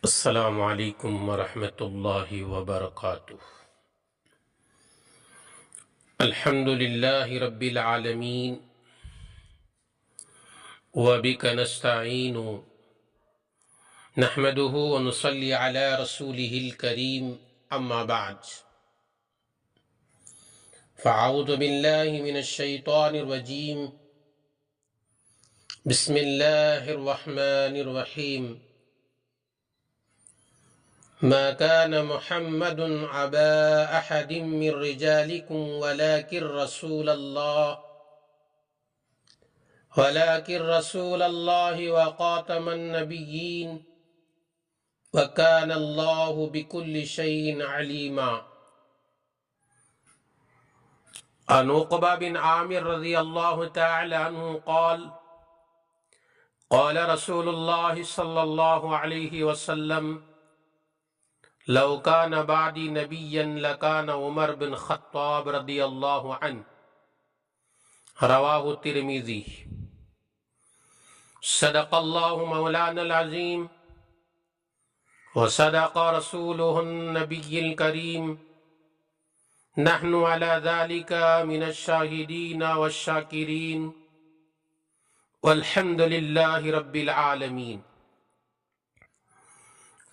السلام علیکم ورحمۃ اللہ وبرکاتہ۔ الحمد للہ رب العالمین وبک نستعین نحمده ونصلی علی رسوله الکریم اما بعد فاعوذ باللہ من الشیطان الرجیم بسم اللہ الرحمن الرحیم ما كان محمد أبا أحد من رجالكم ولكن رسول الله وخاتم النبيين وكان الله بكل شيء عليما۔ عن عقبہ بن عامر رضی اللہ تعالی عنہ قال قال رسول اللہ صلی اللہ علیہ وسلم لو كان بعدي نبيا لكان عمر بن خطاب رضی اللہ عنہ، رواہ الترمذی۔ صدق اللہ مولانا العظیم وصدق رسوله النبی الکریم، نحن على ذلك من الشاہدین والشاکرین والحمد للہ رب العالمین۔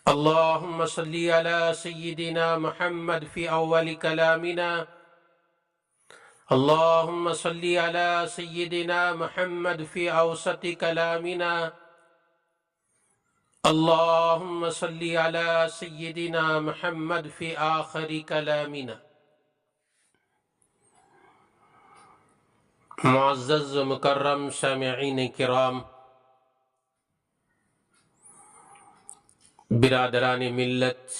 اللهم صل على سيدنا محمد في أول كلامنا، اللهم صل على سيدنا محمد في أوسط كلامنا، اللهم صل على سيدنا محمد في آخر كلامنا۔ معزز و مکرم سامعین کرام، برادران ملت،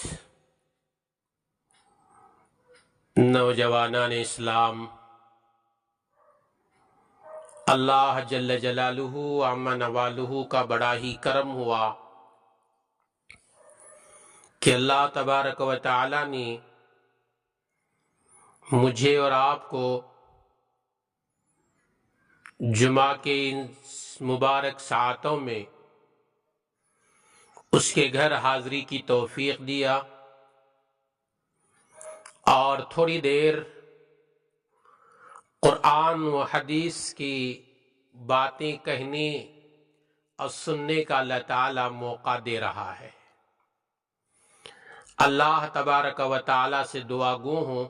نوجوانان اسلام، اللہ جل جلالہ عم نوالہ کا بڑا ہی کرم ہوا کہ اللہ تبارک و تعالی نے مجھے اور آپ کو جمعہ کے ان مبارک ساعتوں میں اس کے گھر حاضری کی توفیق دیا اور تھوڑی دیر قرآن و حدیث کی باتیں کہنے اور سننے کا اللہ تعالیٰ موقع دے رہا ہے۔ اللہ تبارک و تعالیٰ سے دعا گو ہوں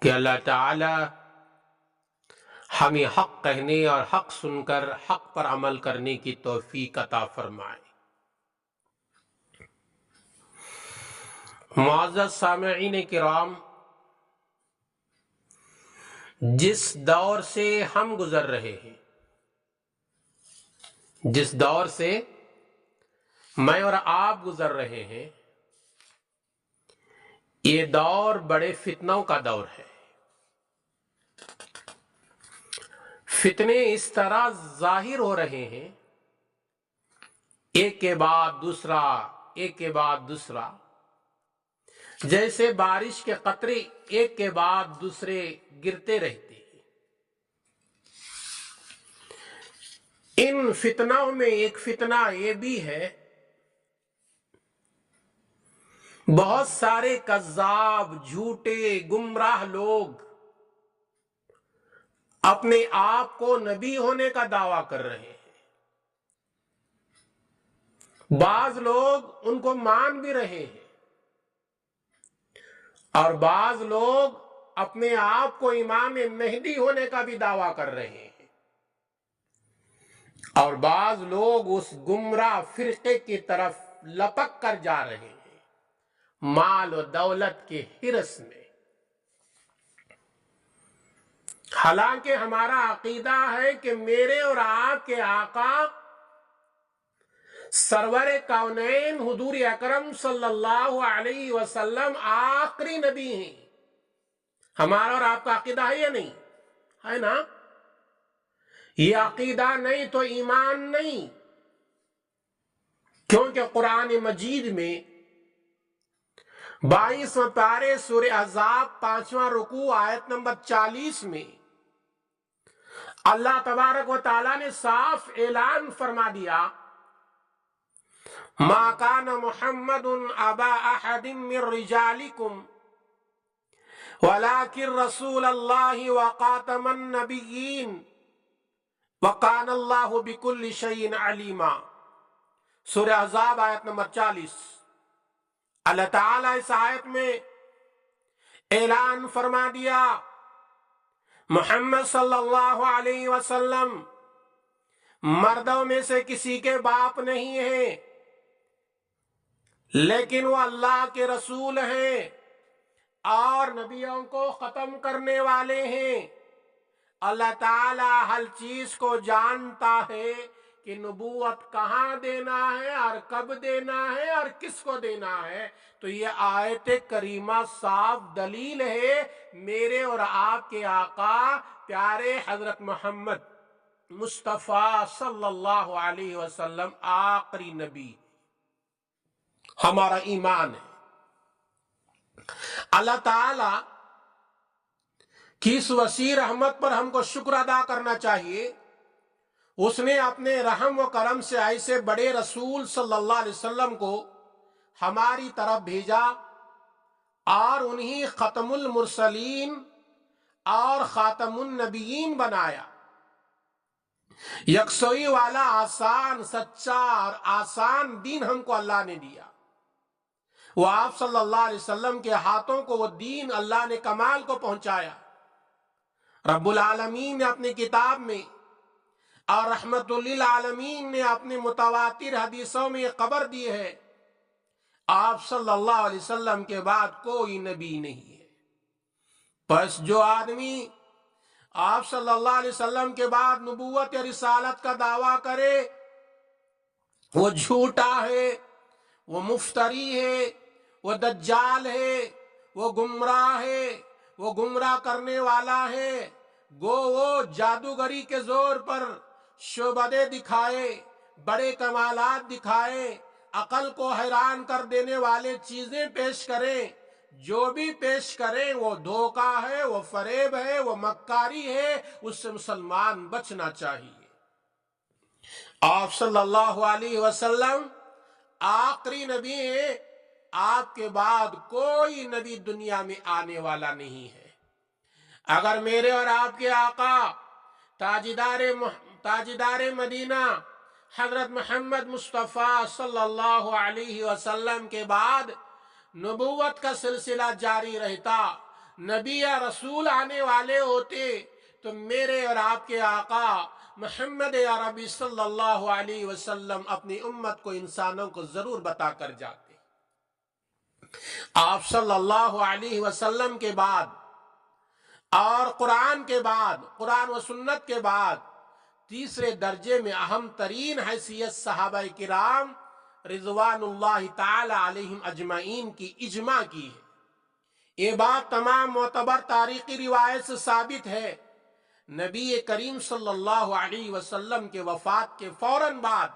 کہ اللہ تعالیٰ ہمیں حق کہنے اور حق سن کر حق پر عمل کرنے کی توفیق عطا فرمائے۔ معزز سامعین کرام، جس دور سے ہم گزر رہے ہیں، جس دور سے میں اور آپ گزر رہے ہیں، یہ دور بڑے فتنوں کا دور ہے۔ فتنے اس طرح ظاہر ہو رہے ہیں، ایک کے بعد دوسرا، ایک کے بعد دوسرا، جیسے بارش کے قطرے ایک کے بعد دوسرے گرتے رہتے ہیں۔ ان فتنوں میں ایک فتنہ یہ بھی ہے، بہت سارے کذاب، جھوٹے، گمراہ لوگ اپنے آپ کو نبی ہونے کا دعویٰ کر رہے ہیں۔ بعض لوگ ان کو مان بھی رہے ہیں اور بعض لوگ اپنے آپ کو امام مہدی ہونے کا بھی دعویٰ کر رہے ہیں، اور بعض لوگ اس گمراہ فرقے کی طرف لپک کر جا رہے ہیں مال و دولت کے حرص میں۔ حالانکہ ہمارا عقیدہ ہے کہ میرے اور آپ کے آقا سرور کونین حضور اکرم صلی اللہ علیہ وسلم آخری نبی ہیں۔ ہمارا اور آپ کا عقیدہ ہے یا نہیں؟ ہے نا؟ یہ عقیدہ نہیں تو ایمان نہیں، کیونکہ قرآن مجید میں 22واں پارے سورہ احزاب 5واں رکوع آیت نمبر 40 میں اللہ تبارک و تعالیٰ نے صاف اعلان فرما دیا، ما کان محمد ابا احد من رجالکم ولکن رسول اللہ وخاتم النبیین وکان اللہ بکل شیء علیما۔ سورہ احزاب آیت نمبر 40۔ اللہ تعالیٰ اس آیت میں اعلان فرما دیا محمد صلی اللہ علیہ وسلم مردوں میں سے کسی کے باپ نہیں ہیں، لیکن وہ اللہ کے رسول ہیں اور نبیوں کو ختم کرنے والے ہیں۔ اللہ تعالیٰ ہر چیز کو جانتا ہے کہ نبوت کہاں دینا ہے اور کب دینا ہے اور کس کو دینا ہے۔ تو یہ آیت کریمہ صاف دلیل ہے میرے اور آپ کے آقا پیارے حضرت محمد مصطفیٰ صلی اللہ علیہ وسلم آخری نبی، ہمارا ایمان ہے۔ اللہ تعالیٰ کی اس وسیع رحمت پر ہم کو شکر ادا کرنا چاہیے۔ اس نے اپنے رحم و کرم سے ایسے بڑے رسول صلی اللہ علیہ وسلم کو ہماری طرف بھیجا اور انہی ختم المرسلین اور خاتم النبیین بنایا۔ یکسوئی والا آسان، سچا اور آسان دین ہم کو اللہ نے دیا۔ وہ آپ صلی اللہ علیہ وسلم کے ہاتھوں کو وہ دین اللہ نے کمال کو پہنچایا۔ رب العالمین نے اپنی کتاب میں اور رحمت للعالمین نے اپنے متواتر حدیثوں میں یہ خبر دی ہے آپ صلی اللہ علیہ وسلم کے بعد کوئی نبی نہیں ہے۔ پس جو آدمی آپ صلی اللہ علیہ وسلم کے بعد نبوت یا رسالت کا دعویٰ کرے وہ جھوٹا ہے، وہ مفتری ہے، وہ دجال ہے، وہ گمراہ ہے، وہ گمراہ کرنے والا ہے۔ گو وہ جادوگری کے زور پر شعبدے دکھائے، بڑے کمالات دکھائے، عقل کو حیران کر دینے والے چیزیں پیش کریں، جو بھی پیش کریں وہ دھوکہ ہے، وہ فریب ہے، وہ مکاری ہے، اس سے مسلمان بچنا چاہیے۔ آپ صلی اللہ علیہ وسلم آخری نبی ہیں، آپ کے بعد کوئی نبی دنیا میں آنے والا نہیں ہے۔ اگر میرے اور آپ کے آقا تاجدار مدینہ حضرت محمد مصطفیٰ صلی اللہ علیہ وسلم کے بعد نبوت کا سلسلہ جاری رہتا، نبی یا رسول آنے والے ہوتے، تو میرے اور آپ کے آقا محمد عربی صلی اللہ علیہ وسلم اپنی امت کو، انسانوں کو ضرور بتا کر جاتے۔ آپ صلی اللہ علیہ وسلم کے بعد اور قرآن کے بعد، قرآن و سنت کے بعد تیسرے درجے میں اہم ترین حیثیت صحابہ کرام رضوان اللہ تعالی علیہم اجمعین کی اجماع کی ہے۔ یہ بات تمام معتبر تاریخی روایت سے ثابت ہے۔ نبی کریم صلی اللہ علیہ وسلم کے وفات کے فوراً بعد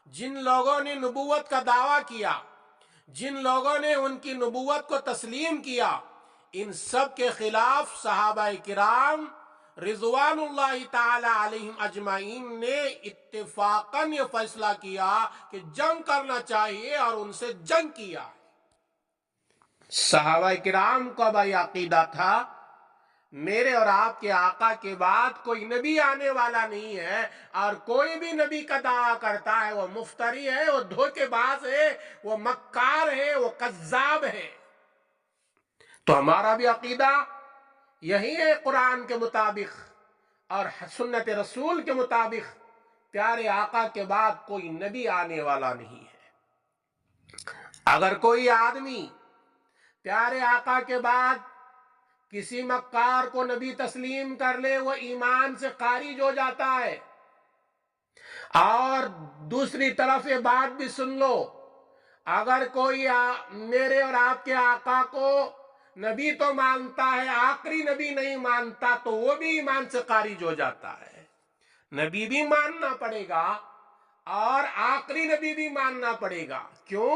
جن لوگوں نے نبوت کا دعویٰ کیا، جن لوگوں نے ان کی نبوت کو تسلیم کیا، ان سب کے خلاف صحابہ کرام رضوان اللہ تعالی علیہم اجمعین نے اتفاقاً یہ فیصلہ کیا کہ جنگ کرنا چاہیے اور ان سے جنگ کیا۔ صحابہ کرام کا بھائی عقیدہ تھا میرے اور آپ کے آقا کے بعد کوئی نبی آنے والا نہیں ہے، اور کوئی بھی نبی کا دعویٰ کرتا ہے وہ مفتری ہے، وہ دھوکے باز ہے، وہ مکار ہے، وہ کذاب ہے۔ تو ہمارا بھی عقیدہ یہی ہے، قرآن کے مطابق اور سنت رسول کے مطابق پیارے آقا کے بعد کوئی نبی آنے والا نہیں ہے۔ اگر کوئی آدمی پیارے آقا کے بعد کسی مکار کو نبی تسلیم کر لے وہ ایمان سے خارج ہو جاتا ہے۔ اور دوسری طرف یہ بات بھی سن لو، اگر کوئی میرے اور آپ کے آقا کو نبی تو مانتا ہے، آخری نبی نہیں مانتا، تو وہ بھی ایمان سے خارج ہو جاتا ہے۔ نبی بھی ماننا پڑے گا اور آخری نبی بھی ماننا پڑے گا۔ کیوں؟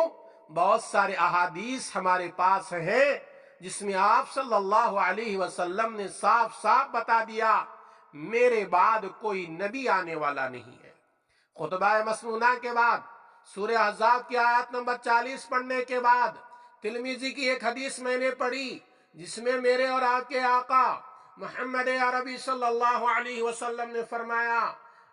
بہت سارے احادیث ہمارے پاس ہیں جس میں آپ صلی اللہ علیہ وسلم نے صاف صاف بتا دیا میرے بعد کوئی نبی آنے والا نہیں ہے۔ خطبہ مسنونہ کے بعد سورہ احزاب کی آیت نمبر 40 پڑھنے کے بعد ترمذی کی ایک حدیث میں نے پڑھی جس میں میرے اور آپ کے آقا محمد عربی صلی اللہ علیہ وسلم نے فرمایا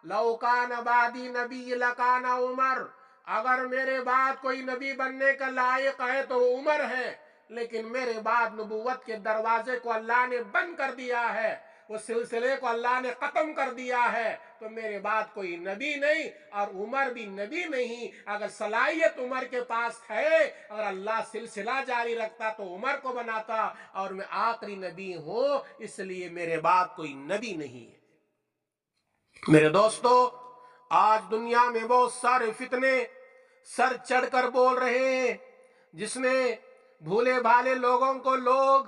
لو کان بعدی نبی لکان عمر، اگر میرے بعد کوئی نبی بننے کا لائق ہے تو عمر ہے، لیکن میرے بعد نبوت کے دروازے کو اللہ نے بند کر دیا ہے، وہ سلسلے کو اللہ نے ختم کر دیا ہے، تو میرے بعد کوئی نبی نہیں اور عمر بھی نبی نہیں۔ اگر صلاحیت عمر کے پاس ہے، اگر اللہ سلسلہ جاری رکھتا تو عمر کو بناتا، اور میں آخری نبی ہوں اس لیے میرے بعد کوئی نبی نہیں ہے۔ میرے دوستو، آج دنیا میں بہت سارے فتنے سر چڑھ کر بول رہے ہیں، جس میں بھولے بھالے لوگوں کو لوگ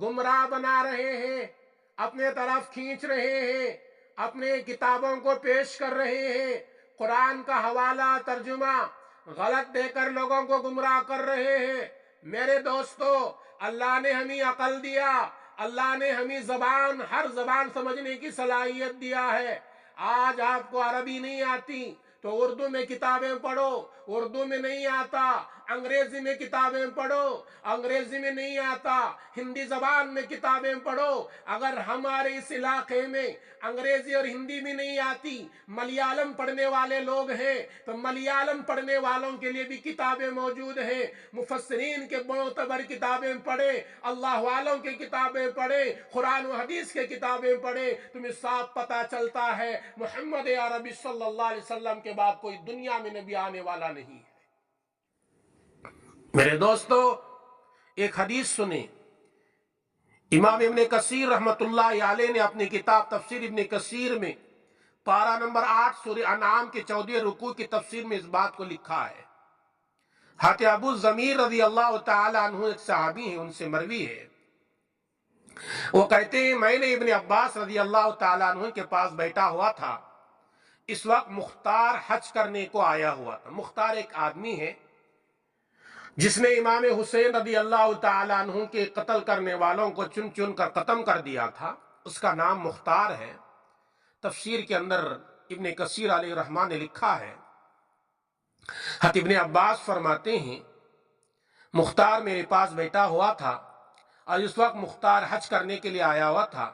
گمراہ بنا رہے ہیں، اپنے طرف کھینچ رہے ہیں، اپنے کتابوں کو پیش کر رہے ہیں، قرآن کا حوالہ ترجمہ غلط دے کر لوگوں کو گمراہ کر رہے ہیں۔ میرے دوستو، اللہ نے ہمیں عقل دیا، اللہ نے ہمیں زبان، ہر زبان سمجھنے کی صلاحیت دیا ہے۔ آج آپ کو عربی نہیں آتی تو اردو میں کتابیں پڑھو، اردو میں نہیں آتا انگریزی میں کتابیں پڑھو، انگریزی میں نہیں آتا ہندی زبان میں کتابیں پڑھو۔ اگر ہمارے اس علاقے میں انگریزی اور ہندی بھی نہیں آتی، ملیالم پڑھنے والے لوگ ہیں تو ملیالم پڑھنے والوں کے لیے بھی کتابیں موجود ہیں۔ مفسرین کے معتبر کتابیں پڑھیں، اللہ والوں کی کتابیں پڑھیں، قرآن و حدیث کے کتابیں پڑھیں، تمہیں صاف پتہ چلتا ہے محمد عربی صلی اللہ علیہ وسلم کے بعد کوئی دنیا میں نبی آنے والا نہیں ہے۔ میرے دوستو، ایک حدیث سنیں، امام ابن کثیر رحمت اللہ علیہ نے اپنی کتاب تفسیر ابن کثیر میں پارہ نمبر 8 سورہ انعام کے 14 رکوع کی تفسیر میں اس بات کو لکھا ہے۔ حضرت ابو ضمیر رضی اللہ تعالی عنہ ایک صحابی ہیں، ان سے مروی ہے، وہ کہتے ہیں میں نے ابن عباس رضی اللہ تعالی عنہ کے پاس بیٹھا ہوا تھا، اس وقت مختار حج کرنے کو آیا ہوا تھا۔ مختار ایک آدمی ہے جس نے امام حسین رضی اللہ تعالی عنہ کے قتل کرنے والوں کو چن چن کر ختم کر دیا تھا، اس کا نام مختار ہے۔ تفسیر کے اندر ابن کثیر علیہ الرحمن نے لکھا ہے، حضرت ابن عباس فرماتے ہیں مختار میرے پاس بیٹھا ہوا تھا اور اس وقت مختار حج کرنے کے لیے آیا ہوا تھا۔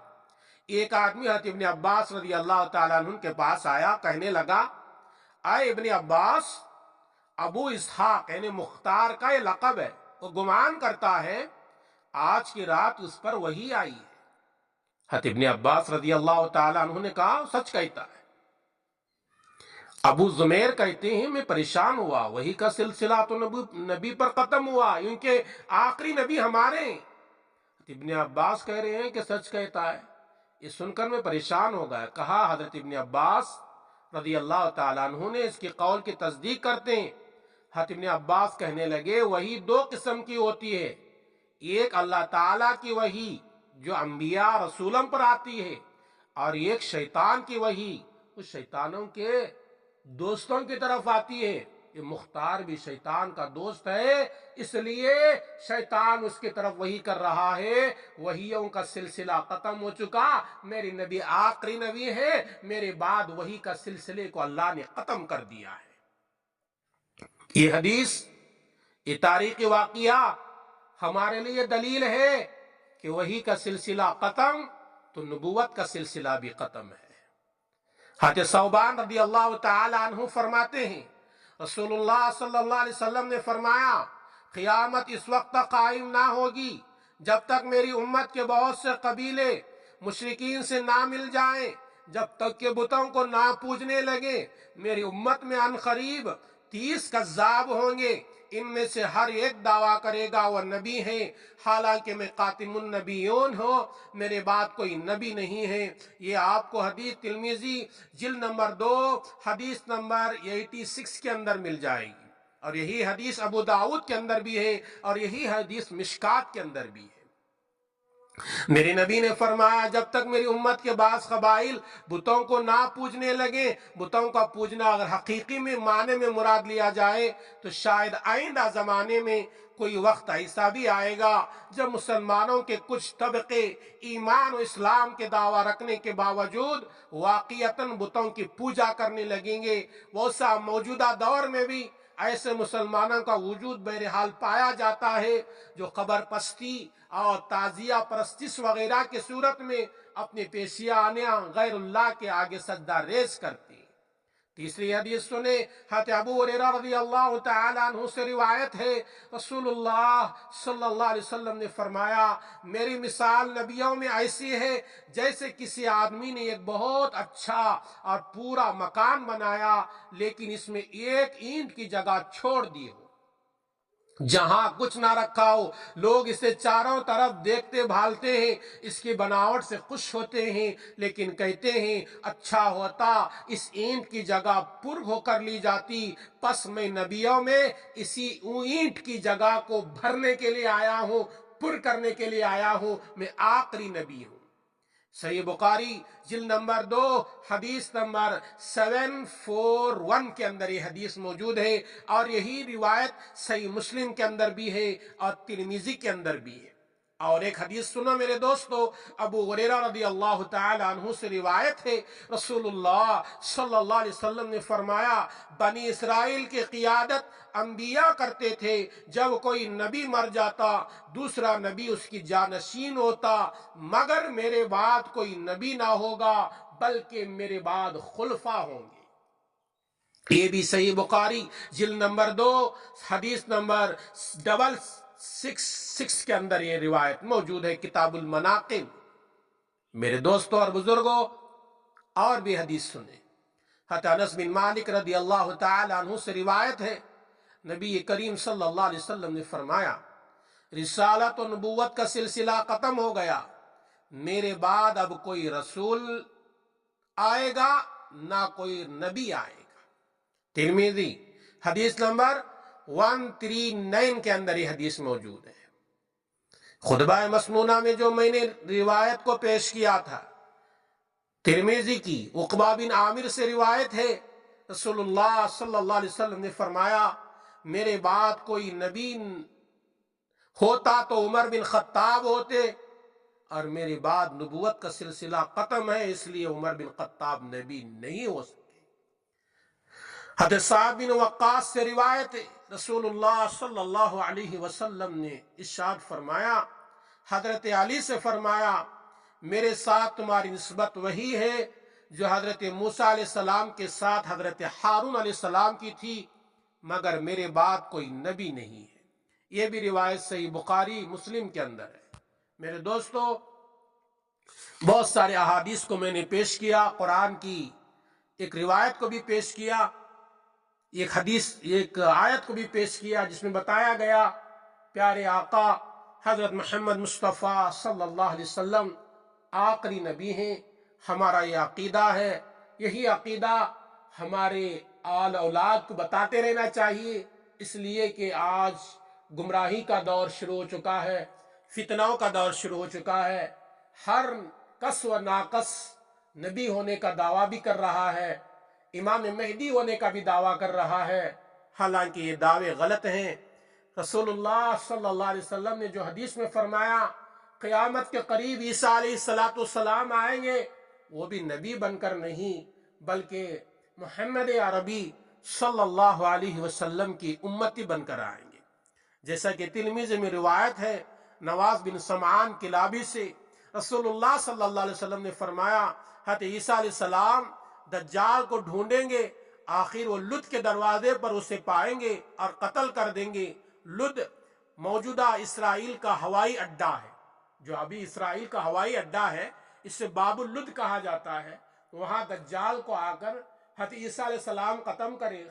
ایک آدمی حضرت ابن عباس رضی اللہ تعالیٰ عنہ کے پاس آیا، کہنے لگا اے ابن عباس، ابو اسحاق یعنی مختار کا یہ لقب ہے، وہ گمان کرتا ہے آج کی رات اس پر وحی آئی ہے۔ حضرت ابن عباس رضی اللہ تعالیٰ عنہ نے کہا سچ کہتا ہے۔ ابو زمیر کہتے ہیں میں پریشان ہوا، وحی کا سلسلہ تو نبی پر ختم ہوا، کیونکہ آخری نبی ہمارے ہیں۔ ابن عباس کہہ رہے ہیں کہ سچ کہتا ہے۔ یہ سن کر میں پریشان ہو گیا۔ کہا حضرت ابن عباس رضی اللہ تعالیٰ عنہ نے اس کی قول کی تصدیق کرتے ہیں۔ حضرت ابن عباس کہنے لگے وحی دو قسم کی ہوتی ہے، ایک اللہ تعالیٰ کی وحی جو انبیاء رسولوں پر آتی ہے، اور ایک شیطان کی وحی اس شیطانوں کے دوستوں کی طرف آتی ہے۔ یہ مختار بھی شیطان کا دوست ہے، اس لیے شیطان اس کی طرف وحی کر رہا ہے۔ وحیوں کا سلسلہ ختم ہو چکا، میری نبی آخری نبی ہے، میرے بعد وحی کا سلسلے کو اللہ نے ختم کر دیا ہے۔ یہ حدیث، یہ تاریخی واقعہ ہمارے لیے دلیل ہے کہ وحی کا سلسلہ ختم تو نبوت کا سلسلہ بھی ختم ہے۔ حضرت ثوبان رضی اللہ تعالی عنہ فرماتے ہیں رسول اللہ صلی اللہ علیہ وسلم نے فرمایا قیامت اس وقت تک قائم نہ ہوگی جب تک میری امت کے بہت سے قبیلے مشرکین سے نہ مل جائیں، جب تک کہ بتوں کو نہ پوجنے لگے۔ میری امت میں عنقریب 30 کذاب ہوں گے، ان میں سے ہر ایک دعویٰ کرے گا وہ نبی ہیں، حالانکہ میں خاتم النبیون ہوں، میرے بعد کوئی نبی نہیں ہے۔ یہ آپ کو حدیث ترمذی جلد نمبر 2 حدیث نمبر 86 کے اندر مل جائے گی، اور یہی حدیث ابو داؤد کے اندر بھی ہے، اور یہی حدیث مشکات کے اندر بھی ہے۔ میرے نبی نے فرمایا جب تک میری امت کے بعض قبائل بتوں کو نہ پوجنے لگے، بتوں کا پوجنا اگر حقیقی میں معنی میں مراد لیا جائے تو شاید آئندہ زمانے میں کوئی وقت ایسا بھی آئے گا جب مسلمانوں کے کچھ طبقے ایمان و اسلام کے دعویٰ رکھنے کے باوجود واقعتاً بتوں کی پوجا کرنے لگیں گے۔ وہ موجودہ دور میں بھی ایسے مسلمانوں کا وجود بہرحال پایا جاتا ہے جو قبر پستی اور تعزیہ پرستش وغیرہ کی صورت میں اپنے پیشیاں غیر اللہ کے آگے سجدہ ریز کرتے ہیں۔ تیسری حدیث سنے، حضرت ابو ہریرہ رضی اللہ تعالیٰ عنہ سے روایت ہے، رسول اللہ صلی اللہ علیہ وسلم نے فرمایا، میری مثال نبیوں میں ایسی ہے جیسے کسی آدمی نے ایک بہت اچھا اور پورا مکان بنایا لیکن اس میں ایک اینٹ کی جگہ چھوڑ دی ہو، جہاں کچھ نہ رکھا ہو، لوگ اسے چاروں طرف دیکھتے بھالتے ہیں، اس کی بناوٹ سے خوش ہوتے ہیں، لیکن کہتے ہیں اچھا ہوتا اس اینٹ کی جگہ پر ہو کر لی جاتی۔ پس میں نبیوں میں اسی اینٹ کی جگہ کو بھرنے کے لیے آیا ہوں، پر کرنے کے لیے آیا ہوں، میں آخری نبی ہوں۔ صحیح بخاری جلد نمبر 2 حدیث نمبر 741 کے اندر یہ حدیث موجود ہے، اور یہی روایت صحیح مسلم کے اندر بھی ہے اور ترمذی کے اندر بھی ہے۔ اور ایک حدیث سنو میرے دوستو، ابو ہریرہ رضی اللہ تعالی عنہ سے روایت ہے، رسول اللہ صلی اللہ علیہ وسلم نے فرمایا، بنی اسرائیل کی قیادت انبیاء کرتے تھے، جب کوئی نبی مر جاتا دوسرا نبی اس کی جانشین ہوتا، مگر میرے بعد کوئی نبی نہ ہوگا بلکہ میرے بعد خلفاء ہوں گے۔ یہ بھی صحیح بخاری جلد نمبر 2 حدیث نمبر 666 کے اندر یہ روایت موجود ہے، کتاب المناقب۔ میرے دوستوں اور بزرگوں، اور بھی حدیث سنیں، حضرت انس بن مالک رضی اللہ تعالی عنہ سے روایت ہے، نبی کریم صلی اللہ علیہ وسلم نے فرمایا، رسالت و نبوت کا سلسلہ ختم ہو گیا، میرے بعد اب کوئی رسول آئے گا نہ کوئی نبی آئے گا۔ ترمذی حدیث نمبر 139 کے اندر یہ حدیث موجود ہے۔ خطبہ مسنونہ میں جو میں نے روایت کو پیش کیا تھا ترمذی کی، عقبہ بن عامر سے روایت ہے، رسول اللہ صلی اللہ علیہ وسلم نے فرمایا، میرے بعد کوئی نبی ہوتا تو عمر بن خطاب ہوتے، اور میرے بعد نبوت کا سلسلہ ختم ہے، اس لیے عمر بن خطاب نبی نہیں ہو سکتے۔ حضرت سعد بن وقاص سے روایت ہے، رسول اللہ صلی اللہ علیہ وسلم نے ارشاد فرمایا، حضرت علی سے فرمایا، میرے ساتھ تمہاری نسبت وہی ہے جو حضرت موسیٰ علیہ السلام کے ساتھ حضرت ہارون علیہ السلام کی تھی، مگر میرے بعد کوئی نبی نہیں ہے۔ یہ بھی روایت صحیح بخاری مسلم کے اندر ہے۔ میرے دوستو، بہت سارے احادیث کو میں نے پیش کیا، قرآن کی ایک روایت کو بھی پیش کیا، ایک آیت کو بھی پیش کیا، جس میں بتایا گیا پیارے آقا حضرت محمد مصطفیٰ صلی اللہ علیہ وسلم آخری نبی ہیں۔ ہمارا یہ عقیدہ ہے، یہی عقیدہ ہمارے آل اولاد کو بتاتے رہنا چاہیے، اس لیے کہ آج گمراہی کا دور شروع ہو چکا ہے، فتنوں کا دور شروع ہو چکا ہے، ہر کس و ناقص نبی ہونے کا دعویٰ بھی کر رہا ہے، امام مہدی ہونے کا بھی دعویٰ کر رہا ہے، حالانکہ یہ دعوے غلط ہیں۔ رسول اللہ صلی اللہ علیہ وسلم نے جو حدیث میں فرمایا قیامت کے قریب عیسیٰ علیہ السلام آئیں گے، وہ بھی نبی بن کر نہیں بلکہ محمد عربی صلی اللہ علیہ وسلم کی امتی بن کر آئیں گے، جیسا کہ ترمذی میں روایت ہے نواز بن سمعان کلابی سے، رسول اللہ صلی اللہ علیہ وسلم نے فرمایا، حضرت عیسیٰ علیہ السلام دجال کو ڈھونڈیں گے، آخر وہ لد کے دروازے پر اسے پائیں گے اور قتل کر دیں گے۔ لد موجودہ اسرائیل کا ہوائی اڈا ہے، جو ابھی اسرائیل کا ہوائی اڈا ہے، اس سے باب اللد کہا جاتا ہے۔ وہاں دجال کو آ کر حضرت عیسیٰ علیہ السلام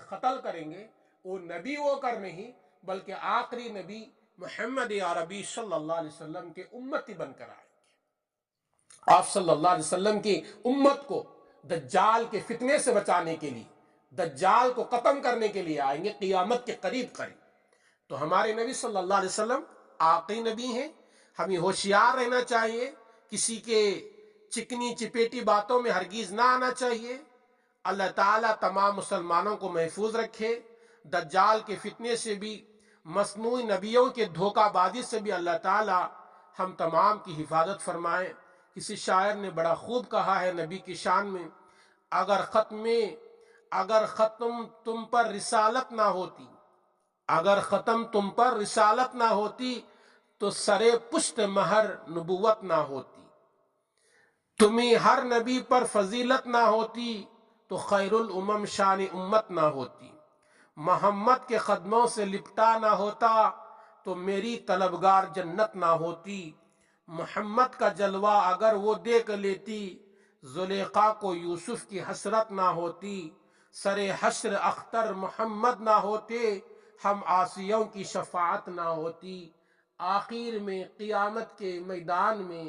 قتل کریں گے، وہ نبی ہو کر نہیں بلکہ آخری نبی محمد عربی صلی اللہ علیہ وسلم کے امتی بن کر آئیں گے۔ آپ صلی اللہ علیہ وسلم کی امت کو دجال کے فتنے سے بچانے کے لیے، دجال کو ختم کرنے کے لیے آئیں گے قیامت کے قریب۔ تو ہمارے نبی صلی اللہ علیہ وسلم آخری نبی ہیں، ہمیں ہوشیار رہنا چاہیے، کسی کے چکنی چپیٹی باتوں میں ہرگز نہ آنا چاہیے۔ اللہ تعالیٰ تمام مسلمانوں کو محفوظ رکھے، دجال کے فتنے سے بھی، مصنوعی نبیوں کے دھوکہ بازی سے بھی اللہ تعالیٰ ہم تمام کی حفاظت فرمائے۔ کسی شاعر نے بڑا خوب کہا ہے نبی کی شان میں، اگر ختم تم پر رسالت نہ ہوتی اگر ختم تم پر رسالت نہ ہوتی تو سرے پشت مہر نبوت نہ ہوتی، تمہیں ہر نبی پر فضیلت نہ ہوتی تو خیر الامم شان امت نہ ہوتی، محمد کے قدموں سے لپٹا نہ ہوتا تو میری طلبگار جنت نہ ہوتی، محمد کا جلوہ اگر وہ دیکھ لیتی زلیخا کو یوسف کی حسرت نہ ہوتی، سر حشر اختر محمد نہ ہوتے ہم عاصیوں کی شفاعت نہ ہوتی۔ آخر میں قیامت کے میدان میں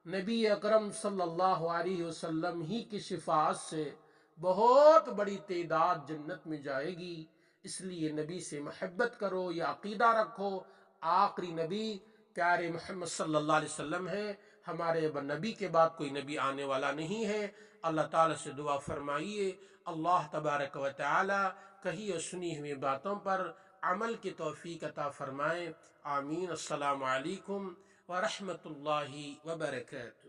نبی اکرم صلی اللہ علیہ وسلم ہی کی شفاعت سے بہت بڑی تعداد جنت میں جائے گی۔ اس لیے نبی سے محبت کرو، یا عقیدہ رکھو آخری نبی پیارے محمد صلی اللہ علیہ وسلم ہے، ہمارے نبی کے بعد کوئی نبی آنے والا نہیں ہے۔ اللہ تعالیٰ سے دعا فرمائیے اللہ تبارک و تعالی کہی اور سنی ہوئی باتوں پر عمل کی توفیق عطا فرمائے، آمین۔ السلام علیکم ورحمۃ اللہ وبرکاتہ۔